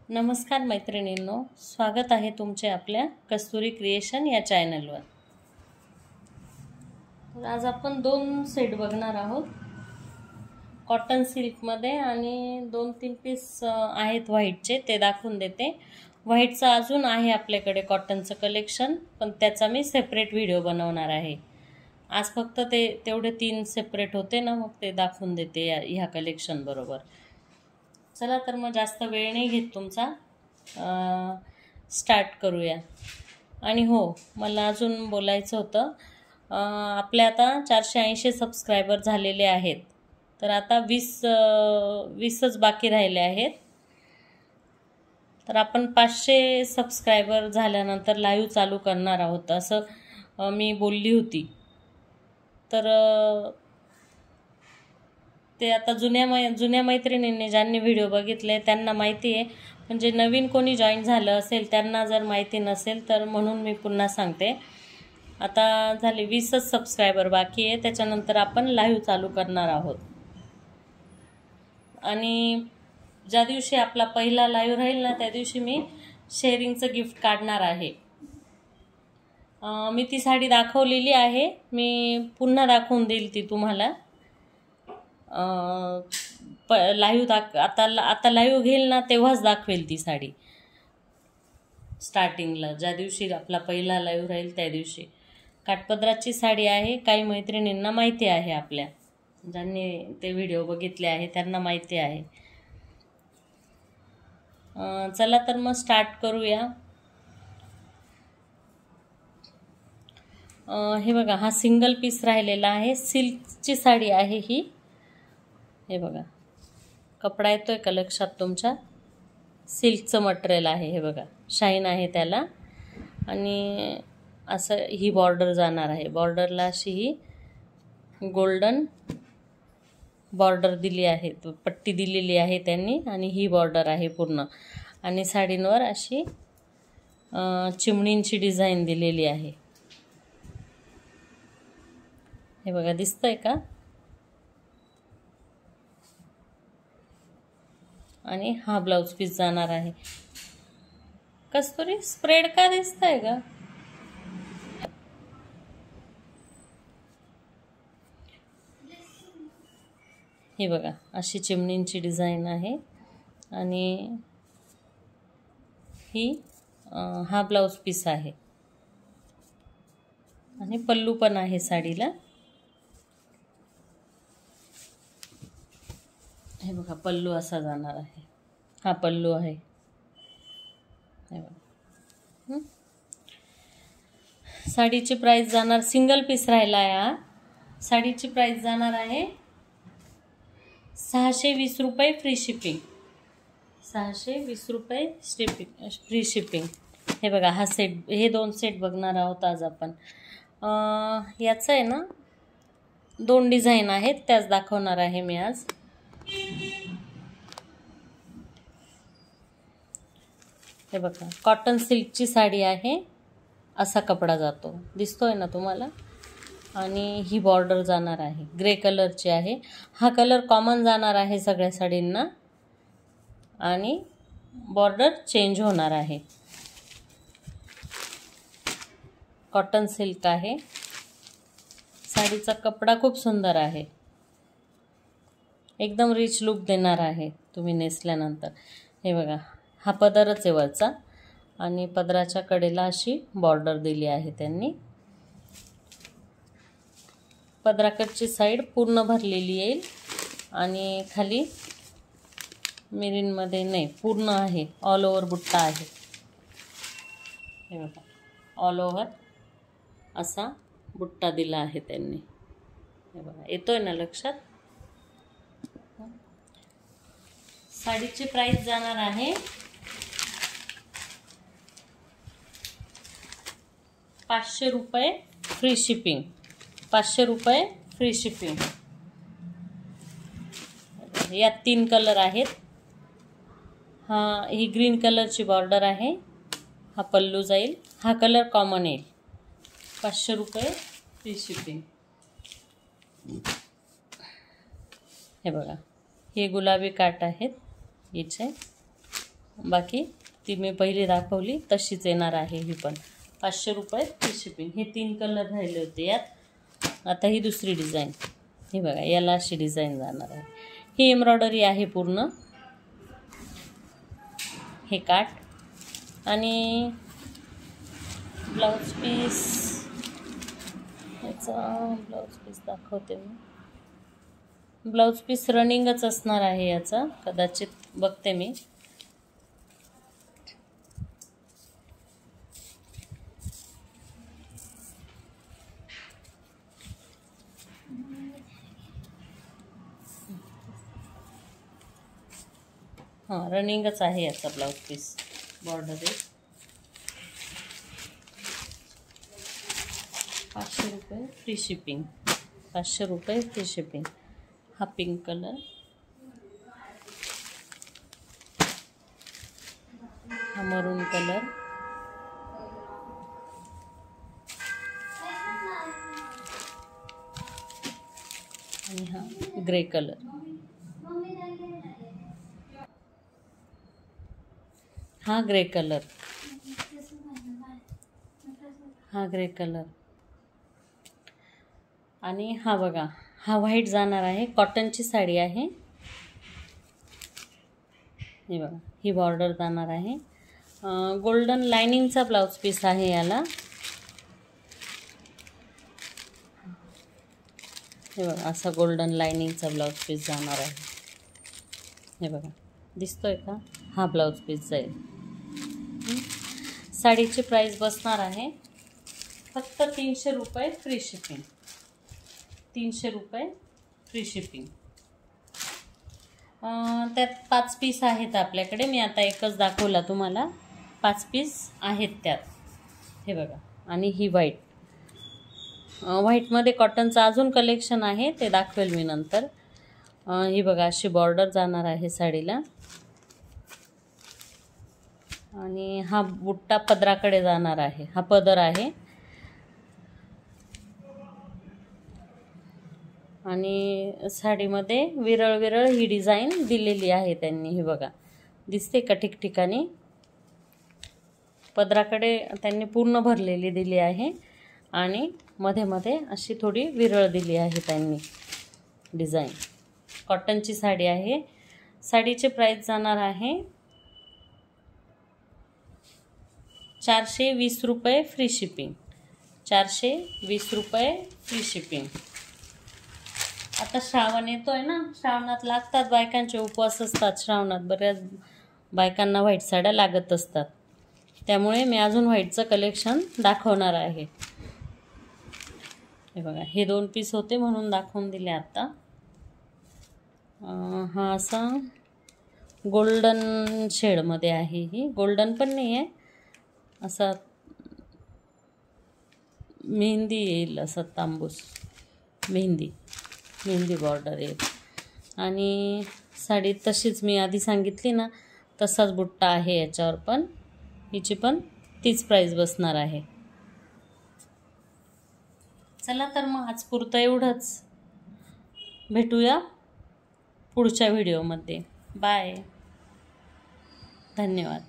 नमस्कार मैत्रिणींनो, स्वागत आहे तुमचे आपल्या कस्तुरी क्रिएशन या चॅनलवर। तर आज आपण दोन सेट बघणार आहोत कॉटन सिल्कमध्ये आणि 2-3 पीस आहेत व्हाईटचे, ते दाखवून देते। व्हाईटचं अजून आहे आपल्याकडे कॉटनचं कलेक्शन, पण त्याचा मी सेपरेट व्हिडिओ बनवणार आहे। आज फक्त तेवढे 3 सेपरेट होते ना, मग ते दाखवून देते ह्या कलेक्शन बरोबर। चला तर मग जास्त वेळ नाही घेत तुमचा, स्टार्ट करूया। आणि हो, मला अजून बोलायचं होतं, आपले आता 480 सबस्क्रायबर झालेले आहेत, तर आता 20च बाकी राहिले आहेत। तर आपण 500 सबस्क्रायबर झाल्यानंतर लाईव्ह चालू करणार आहोत असं मी बोलली होती। तर ते आता जुन्या मैत्रिणींनी ज्यांनी व्हिडिओ बघितले त्यांना माहिती आहे, म्हणजे नवीन कोणी जॉईन झालं असेल त्यांना जर माहिती नसेल तर म्हणून मी पुन्हा सांगते। आता झाले 20च सबस्क्रायबर बाकी आहे, त्याच्यानंतर आपण लाईव्ह चालू करणार आहोत। आणि ज्या दिवशी आपला पहिला लाईव्ह राहील ना, त्या दिवशी मी शेअरिंगचं गिफ्ट काढणार आहे। मी ती साडी दाखवलेली आहे, मी पुन्हा दाखवून देईल ती तुम्हाला। लाईव्ह आता लाईव्ह घेईल ना तेव्हाच दाखवेल ती साडी, स्टार्टिंगला ज्या दिवशी आपला पहिला लाईव्ह राहील त्या दिवशी। काठपदराची साडी आहे, काही मैत्रिणींना माहिती आहे, आपल्या ज्यांनी ते व्हिडिओ बघितले आहे त्यांना माहिती आहे। चला तर मग स्टार्ट करूया। हे बघा, हा सिंगल पीस राहिलेला आहे, सिल्कची साडी आहे ही। हे बघा, कपडा येतोय का लक्षात तुमच्या? सिल्कचं मटेरियल आहे, हे बघा, शाईन आहे त्याला। आणि असं ही बॉर्डर जाणार आहे, बॉर्डरला अशी ही गोल्डन बॉर्डर दिली आहे, पट्टी दिलेली आहे त्यांनी, आणि ही बॉर्डर आहे पूर्ण। आणि साडींवर अशी चिमणींची डिझाईन दिलेली आहे, हे बघा, दिसतंय का? आणि हा ब्लाउज पीस जाणार आहे। कस्तुरी स्प्रेड का दिसतंय का? हे बघा, अशी चिमणींची डिझाईन आहे। आणि हा ब्लाउज पीस आहे, आणि पल्लू पण आहे साडीला। हे बघा, पल्लू असा जाणार आहे, हा पल्लू आहे, हे बघा। साडीची प्राइस जाणार, सिंगल पीस राहिला आहे हा, साडीची प्राइस जाणार आहे 620 रुपये फ्री शिपिंग। 620 रुपये फ्री शिपिंग। हे बघा, हा सेट, हे 2 सेट बघणार आहोत आज आपण। याचं आहे ना 2 डिझाईन आहेत, त्याच दाखवणार आहे मी आज। हे बघा, कॉटन सिल्कची साडी आहे, असा कपडा जातो, दिसतोय ना तुम्हाला? आणि ही बॉर्डर जाणार आहे, ग्रे कलरची आहे। हा कलर कॉमन जाणार आहे सगळ्या साडींना, आणि बॉर्डर चेंज होणार आहे। कॉटन सिल्क आहे, साडीचा कपडा खूप सुंदर आहे, एकदम रिच लुक देणार आहे तुम्ही नेसल्यानंतर। हे बघा, हा पदरच आहे वरचा, आणि पदराच्या कडेला अशी बॉर्डर दिली आहे त्यांनी। पदराकडची साईड पूर्ण भरलेली येईल, आणि खाली मिरीनमध्ये नाही, पूर्ण आहे, ऑल ओव्हर बुट्टा आहे। हे बघा, ऑल ओव्हर असा बुट्टा दिला आहे त्यांनी, हे बघा, येतोय ना लक्षात? साडीची प्राइस जाणार आहे 500 रुपये फ्री शिपिंग। 500 रुपये फ्री शिपिंग। यात 3 कलर आहेत, ही ग्रीन कलरची बॉर्डर आहे, हा पल्लू जाईल, हा कलर कॉमन येईल। 500 रुपये फ्री शिपिंग। हे बघा, हे गुलाबी काठ आहेत हिचे, बाकी ती मी पहिली दाखवली तशीच येणार आहे ही पण. 500 रुपये फ्री शिपिंग. हे 3 कलर राहिले होते यात. आता ही दुसरी डिझाईन. हे बघा, याला अशी डिझाईन जाणार आहे. ही एम्ब्रॉयडरी आहे पूर्ण. हे काठ आणि ब्लाउज पीस. याचा ब्लाउज पीस दाखवते मी. ब्लाउज पीस रनिंगच असणार आहे याचा, कदाचित बघते मी. हां, रनिंगच आहे याचा ब्लाउज पीस. बॉर्डर आहे. 500 रुपये फ्री शिपिंग. 500 रुपये फ्री शिपिंग. हा पिंक कलर. हा मरून कलर. आणि हा ग्रे कलर. हा ग्रे कलर. हा ग्रे कलर. आणि हा बघा, हा व्हाईट जाणार आहे. कॉटनची साडी आहे. हे बघा, ही बॉर्डर जाणार आहे. गोल्डन लाइनिंगचा ब्लाउज पीस आहे याला. हे बघा, असा गोल्डन लाइनिंगचा ब्लाउज पीस जाणार आहे. हे बघा, दिसतोय का? हा ब्लाउज पीस जाईल. साडीची प्राइस बसणार आहे फक्त 300 रुपये फ्री शिपिंग. 300 रुपये फ्री शिपिंग. त्यात 5 पीस आहेत आपल्याकडे. मी आता एकच दाखवला तुम्हाला. 5 पीस आहेत त्यात. हे बघा. आणि ही व्हाईट. व्हाईटमध्ये कॉटनचं अजून कलेक्शन आहे, ते दाखवेल मी नंतर. ही बघा, अशी बॉर्डर जाणार आहे साडीला. आणि हा बुट्टा पदराकडे जाणार आहे. हा पदर आहे. आणि साडीमध्ये विरळ विरळ ही डिझाईन दिलेली आहे त्यांनी. हे बघा, दिसते का ठिकठिकाणी? पदराकडे त्यांनी पूर्ण भरलेली दिली आहे आणि मध्ये मध्ये अशी थोडी विरळ दिली आहे त्यांनी डिझाईन. कॉटनची साडी आहे. साडीचे प्राइस जाणार आहे 420 रुपये फ्री शिपिंग. 420 रुपये फ्री शिपिंग. आता श्रावण येतोय ना, श्रावणात लागतात, बायकांचे उपवास असतात. श्रावणात बऱ्याच बायकांना व्हाईट साड्या लागत असतात. त्यामुळे मी अजून व्हाईटचं कलेक्शन दाखवणार आहे. हे बघा, हे 2 पीस होते म्हणून दाखवून दिले आता. हा असा गोल्डन शेडमध्ये आहे. ही गोल्डन पण नाही आहे, असा मेहंदी येईल, असा तांबूस मेहंदी बॉर्डर येईल. आणि साडी तशीच मी आधी सांगितली ना, तसाच बुट्टा आहे याच्यावर पण. हिची पण तीच प्राइस बसणार आहे. चला तर मग आज पुरतं एवढंच. भेटूया पुढच्या व्हिडिओमध्ये. बाय. धन्यवाद.